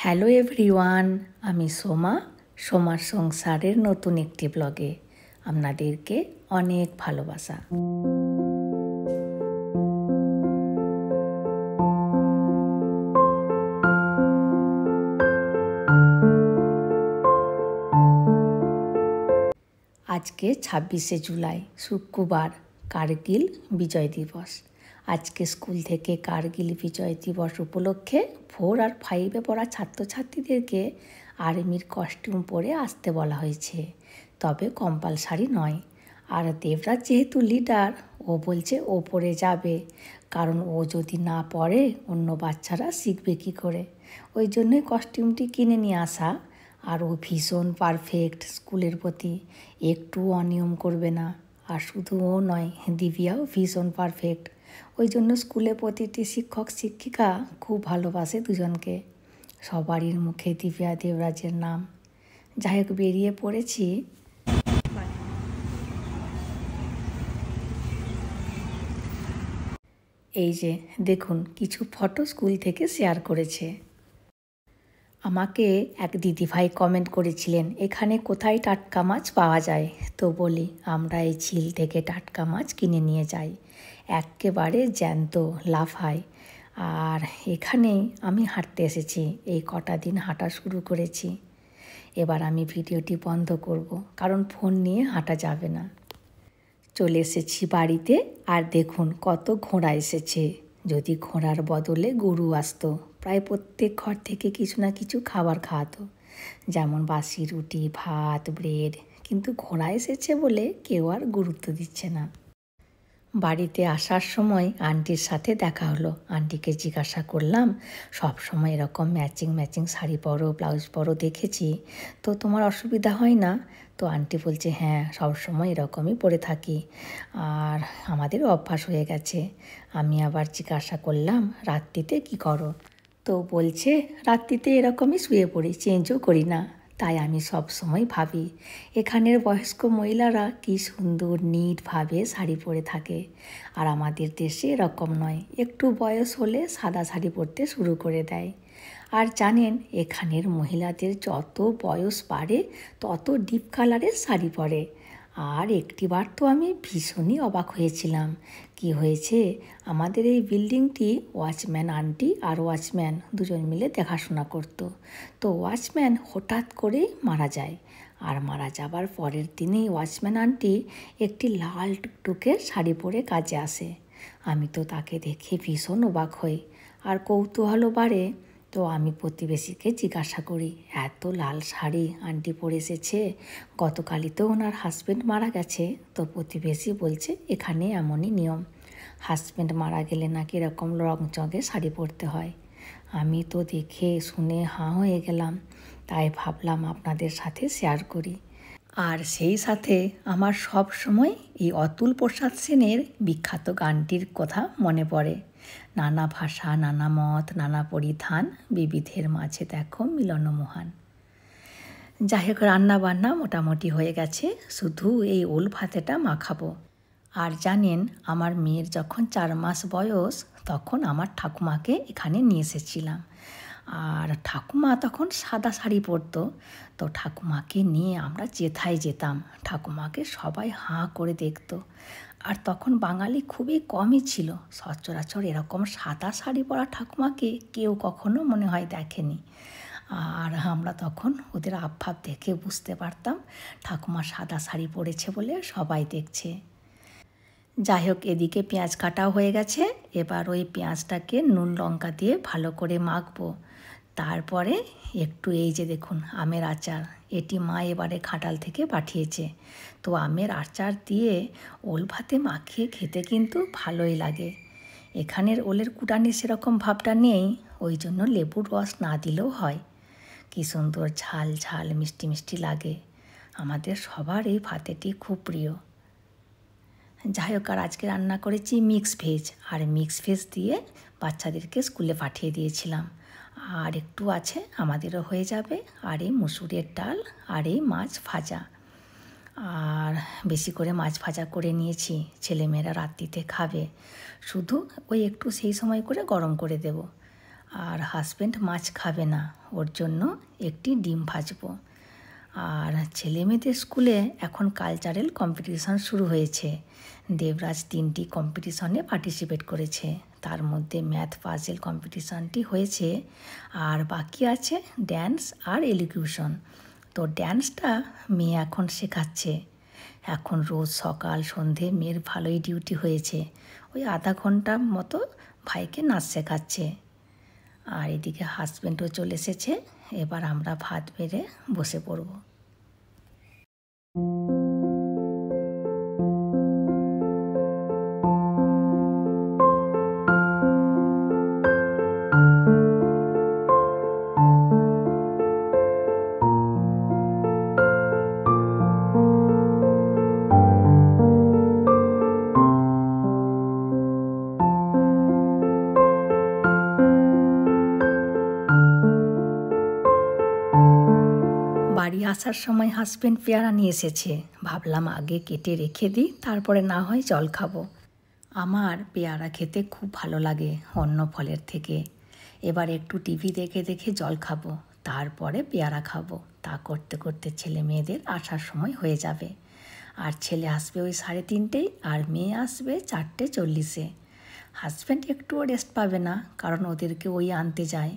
Hello everyone, আমি সোমার সংসারের নতুন একটি ব্লগে আপনাদেরকে অনেক ভালোবাসা। আজকে 26শে জুলাই শুক্রবার, কার্গিল বিজয় দিবস। আজকে স্কুল থেকে কার্গিল বিজয় দিবস উপলক্ষে 4 আর 5-এ পড়া ছাত্রছাত্রীদেরকে আর্মির কস্টিউম পরে আসতে বলা হয়েছে, তবে কম্পালসারি নয়। আর দেবরাজ যেহেতু লিডার, ও বলছে ও পরে যাবে, কারণ ও যদি না পরে অন্য বাচ্চারা শিখবে কী করে। ওই জন্যই কস্টিউমটি কিনে নিয়ে আসা। আর ও ভীষণ পারফেক্ট, স্কুলের প্রতি একটু অনিয়ম করবে না। আর শুধু ও নয়, দিব্যাও ভীষণ পারফেক্ট। ওই জন্য স্কুলে প্রতিটি শিক্ষক শিক্ষিকা খুব ভালোবাসে দুজনকে। সবারই মুখে দিব্যা দেবরাজের নাম। যাই হোক, বেরিয়ে পড়েছি। এই যে দেখুন, কিছু ফটো স্কুল থেকে শেয়ার করেছে। আমাকে এক দিদিভাই কমেন্ট করেছিলেন, এখানে কোথায় টাটকা মাছ পাওয়া যায়। তো বলি, আমরা এই ঝিল থেকে টাটকা মাছ কিনে নিয়ে যাই, একেবারে জ্যান্ত লাফায়। আর এখানেই আমি হাঁটতে এসেছি, এই কটা দিন হাঁটা শুরু করেছি। এবার আমি ভিডিওটি বন্ধ করব, কারণ ফোন নিয়ে হাঁটা যাবে না। চলে এসেছি বাড়িতে, আর দেখুন কত ঘোড়া এসেছে। যদি ঘোড়ার বদলে গরু আসতো, প্রায় প্রত্যেক ঘর থেকে কিছু না কিছু খাবার খাওয়াতো, যেমন বাসি রুটি, ভাত, ব্রেড। কিন্তু ঘোড়া এসেছে বলে কেউ আর গুরুত্ব দিচ্ছে না। বাড়িতে আসার সময় আন্টির সাথে দেখা হলো। আন্টিকে জিজ্ঞাসা করলাম, সব সময় এরকম ম্যাচিং শাড়ি পরো, ব্লাউজ পরো দেখেছি, তো তোমার অসুবিধা হয় না? তো আন্টি বলছে, হ্যাঁ, সব সময় এরকমই পরে থাকি, আর আমাদের অভ্যাস হয়ে গেছে। আমি আবার জিজ্ঞাসা করলাম, রাত্রিতে কি করো? তো বলছে, রাত্রিতে এরকমই শুয়ে পড়ি, চেঞ্জও করি না। তাই আমি সব সময় ভাবি, এখানের বয়স্ক মহিলারা কি সুন্দর নিটভাবে শাড়ি পরে থাকে। আর আমাদের দেশে এরকম নয়, একটু বয়স হলে সাদা শাড়ি পরতে শুরু করে দেয়। আর জানেন, এখানের মহিলাদের যত বয়স বাড়ে তত ডিপ কালারের শাড়ি পরে। আর একটিবার তো আমি ভীষণই অবাক হয়েছিলাম। কি হয়েছে, আমাদের এই বিল্ডিংটি ওয়াচম্যান আন্টি আর ওয়াচম্যান দুজন মিলে দেখাশোনা করতো। তো ওয়াচম্যান হঠাৎ করে মারা যায়। আর মারা যাবার পরের দিনেই ওয়াচম্যান আন্টি একটি লাল টুকটুকে শাড়ি পরে কাজে আসে। আমি তো তাকে দেখে ভীষণ অবাক হই, আর কৌতূহলও বাড়ে। তো আমি প্রতিবেশীকে জিজ্ঞাসা করি, এত লাল শাড়ি আন্টি পরে এসেছে, গতকালই তো ওনার হাজব্যান্ড মারা গেছে। তো প্রতিবেশী বলছে, এখানে এমনই নিয়ম, হাজব্যান্ড মারা গেলে নাকি এরকম রংচঙে শাড়ি পরতে হয়। আমি তো দেখে শুনে হাঁ হয়ে গেলাম, তাই ভাবলাম আপনাদের সাথে শেয়ার করি। আর সেই সাথে আমার সব সময় এই অতুল প্রসাদ সেনের বিখ্যাত গানটির কথা মনে পড়ে, নানা ভাষা, নানা মত, নানা পরিধান, বিবিধের মাঝে দেখো মিলন মহান। যাই হোক, রান্না বান্না মোটামুটি হয়ে গেছে, শুধু এই ওল ভাতেটা মাখাবো। আর জানেন, আমার মেয়ের যখন 4 মাস বয়স, তখন আমার ঠাকুমাকে এখানে নিয়ে এসেছিলাম। আর ঠাকুমা তখন সাদা শাড়ি পরতো। তো ঠাকুমাকে নিয়ে আমরা যেথায় যেতাম, ঠাকুমাকে সবাই হাঁ করে দেখতো। আর তখন বাঙালি খুবই কমই ছিল, সচরাচর এরকম সাদা শাড়ি পরা ঠাকুমাকে কেউ কখনো মনে হয় দেখেনি। আর আমরা তখন ওদের আবভাব দেখে বুঝতে পারতাম ঠাকুমা সাদা শাড়ি পরেছে বলে সবাই দেখছে। যাই হোক, এদিকে পেঁয়াজ কাটাও হয়ে গেছে। এবার ওই পেঁয়াজটাকে নুন লঙ্কা দিয়ে ভালো করে মাখবো। তারপরে একটু এই যে দেখুন, আমের আচার, এটি মা এবারে খাটাল থেকে পাঠিয়েছে। তো আমের আচার দিয়ে ওল ভাতে মাখিয়ে খেতে কিন্তু ভালোই লাগে। এখানের ওলের কুটানি সেরকম ভাবটা নেই, ওই জন্য লেবুর রস না দিলেও হয়। কী সুন্দর ঝাল ঝাল মিষ্টি মিষ্টি লাগে। আমাদের সবার এই ভাতেটি খুব প্রিয়। যাই হোক, আর আজকে রান্না করেছি মিক্স ভেজ, আর মিক্স ভেজ দিয়ে বাচ্চাদেরকে স্কুলে পাঠিয়ে দিয়েছিলাম। আর একটু আছে, আমাদেরও হয়ে যাবে। আর এই মুসুরের ডাল, আর এই মাছ ভাজা। আর বেশি করে মাছ ভাজা করে নিয়েছি, ছেলেমেয়েরা রাত্রিতে খাবে। শুধু ওই একটু সেই সময় করে গরম করে দেব। আর হাজব্যান্ড মাছ খাবে না, ওর জন্য একটি ডিম ভাজবো। আর ছেলে মেয়েদের স্কুলে এখন কালচারাল কম্পিটিশন শুরু হয়েছে। দেবরাজ 3টি কম্পিটিশনে পার্টিসিপেট করেছে, তার মধ্যে ম্যাথ পাজেল কম্পিটিশনটি হয়েছে, আর বাকি আছে ড্যান্স আর এলিকিউশন। তো ড্যান্সটা মেয়ে এখন শেখাচ্ছে। এখন রোজ সকাল সন্ধে মেয়ের ভালোই ডিউটি হয়েছে, ওই আধা ঘন্টা মতো ভাইকে নাচ শেখাচ্ছে। আর এদিকে হাজব্যান্ডও চলে এসেছে, এবার আমরা ভাত বেড়ে বসে পড়ব। বাড়ি আসার সময় হাজব্যান্ড পেয়ারা নিয়ে এসেছে, ভাবলাম আগে কেটে রেখে দিই, তারপরে না হয় জল খাবো। আমার পেয়ারা খেতে খুব ভালো লাগে অন্য ফলের থেকে। এবার একটু টিভি দেখে দেখে জল খাবো, তারপরে পেয়ারা খাবো। তা করতে করতে ছেলে মেয়েদের আসার সময় হয়ে যাবে। আর ছেলে আসবে ওই 3:30, আর মেয়ে আসবে 4:40। হাজব্যান্ড একটুও রেস্ট পাবে না, কারণ ওদেরকে ওই আনতে যায়।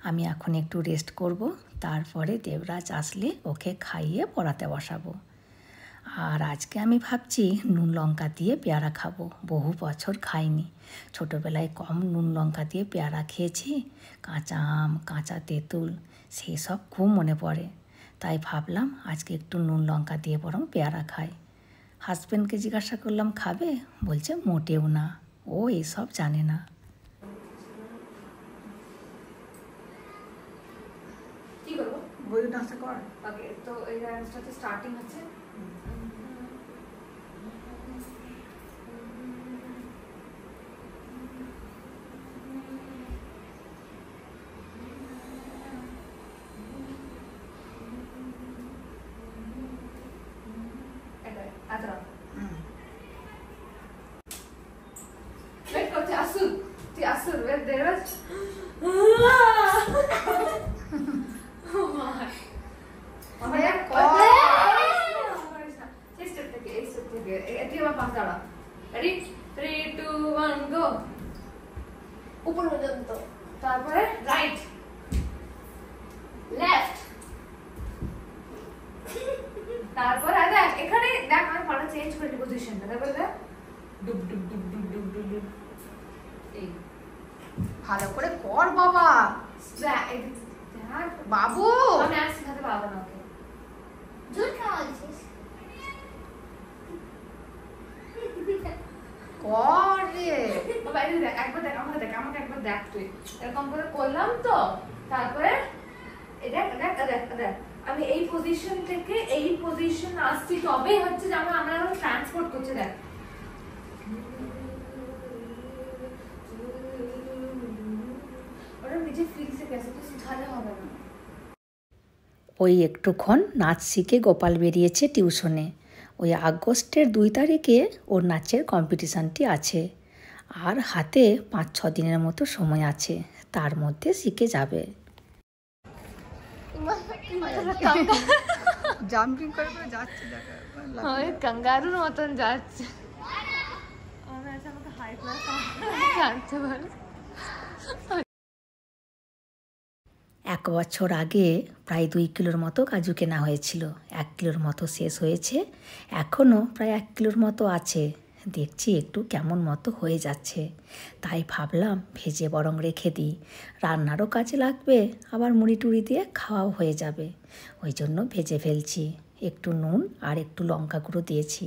আমি এখন একটু রেস্ট করব, তারপরে দেবরাজ আসলে ওকে খাইয়ে পড়াতে বসাবো। আর আজকে আমি ভাবছি নুন লঙ্কা দিয়ে পেয়ারা খাবো, বহু বছর খাইনি। ছোটোবেলায় কম নুন লঙ্কা দিয়ে পেয়ারা খেয়েছি, কাঁচা আম, কাঁচা তেঁতুল, সেই সব খুব মনে পড়ে। তাই ভাবলাম আজকে একটু নুন লঙ্কা দিয়ে বরং পেয়ারা খাই। হাজব্যান্ডকে জিজ্ঞাসা করলাম খাবে, বলছে মোটেও না, ও এসব জানে না। কি করবো? বই নাচা কর। ওকে, তো এই ডান্সটাতে স্টার্টিং হচ্ছে আদরা ওয়েট করছে আসুন, তুই আসুন, ওয়েট দেবরাজ। উপর পর্যন্ত, তারপরে রাইট লেফট, তারপরে দেখ এখানে দেখ আমি পাটা চেঞ্জ করে পজিশনটা, তারপরে দেখ ডুব ডুব ডুব ডুব ডুব ডুব ডুব। এই ভালো করে কর বাবা। বাবু আমি আর শেখাতে পারবো না ওকে। জোর খাওয়াচ্ছিস কর রে বাবা এই দেখ, একবার দেখ আমাকে, দেখ আমাকে একবার দেখ, তুই এরকম করে করলাম তো, তারপরে এই দেখ দেখ দেখ দেখ আমি এই পজিশন থেকে এই পজিশন আসছি, তবেই হচ্ছে যে আমরা এখন ট্রান্সপোর্ট করছে। দেখ ওটা নিজে ফিক্সে গেছে, তো শিখালে হবে না। ওই একটুক্ষণ নাচ শিখে গোপাল বেরিয়েছে টিউশনে। ওই আগস্টের 2 তারিখে ওর নাচের কম্পিটিশানটি আছে, আর হাতে 5-6 দিনের মতো সময় আছে, তার মধ্যে শিখে যাবে। জাম্পিং করে করে যাচ্ছে, দেখো कंगारू মতন যাচ্ছে। আমরা আজ আমাকে হাই ক্লাস জানতে পারি। 1 বছর আগে প্রায় 2 কিলোর মতো কাজু কেনা হয়েছিল, 1 কিলোর মতো শেষ হয়েছে, এখনও প্রায় 1 কিলোর মতো আছে। দেখছি একটু কেমন মতো হয়ে যাচ্ছে, তাই ভাবলাম ভেজে বরং রেখে দিই, রান্নারও কাজে লাগবে, আবার মুড়ি টুড়ি দিয়ে খাওয়াও হয়ে যাবে। ওই জন্য ভেজে ফেলছি, একটু নুন আর একটু লঙ্কা গুঁড়ো দিয়েছি।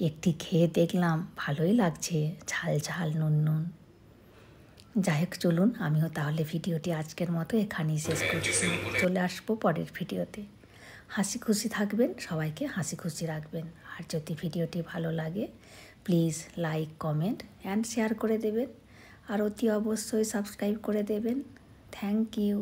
একটি খেয়ে দেখলাম ভালোই লাগছে, ঝাল ঝাল নুন নুন। যাই হোক, চলুন আমিও তাহলে ভিডিওটি আজকের মতো এখানেই শেষ করছি। চলে আসবো পরের ভিডিওতে। হাসি খুশি থাকবেন, সবাইকে হাসি খুশি রাখবেন। আর যদি ভিডিওটি ভালো লাগে please like, comment and share করে দেবেন, আর অতি অবশ্যই সাবস্ক্রাইব করে দেবেন। Thank you.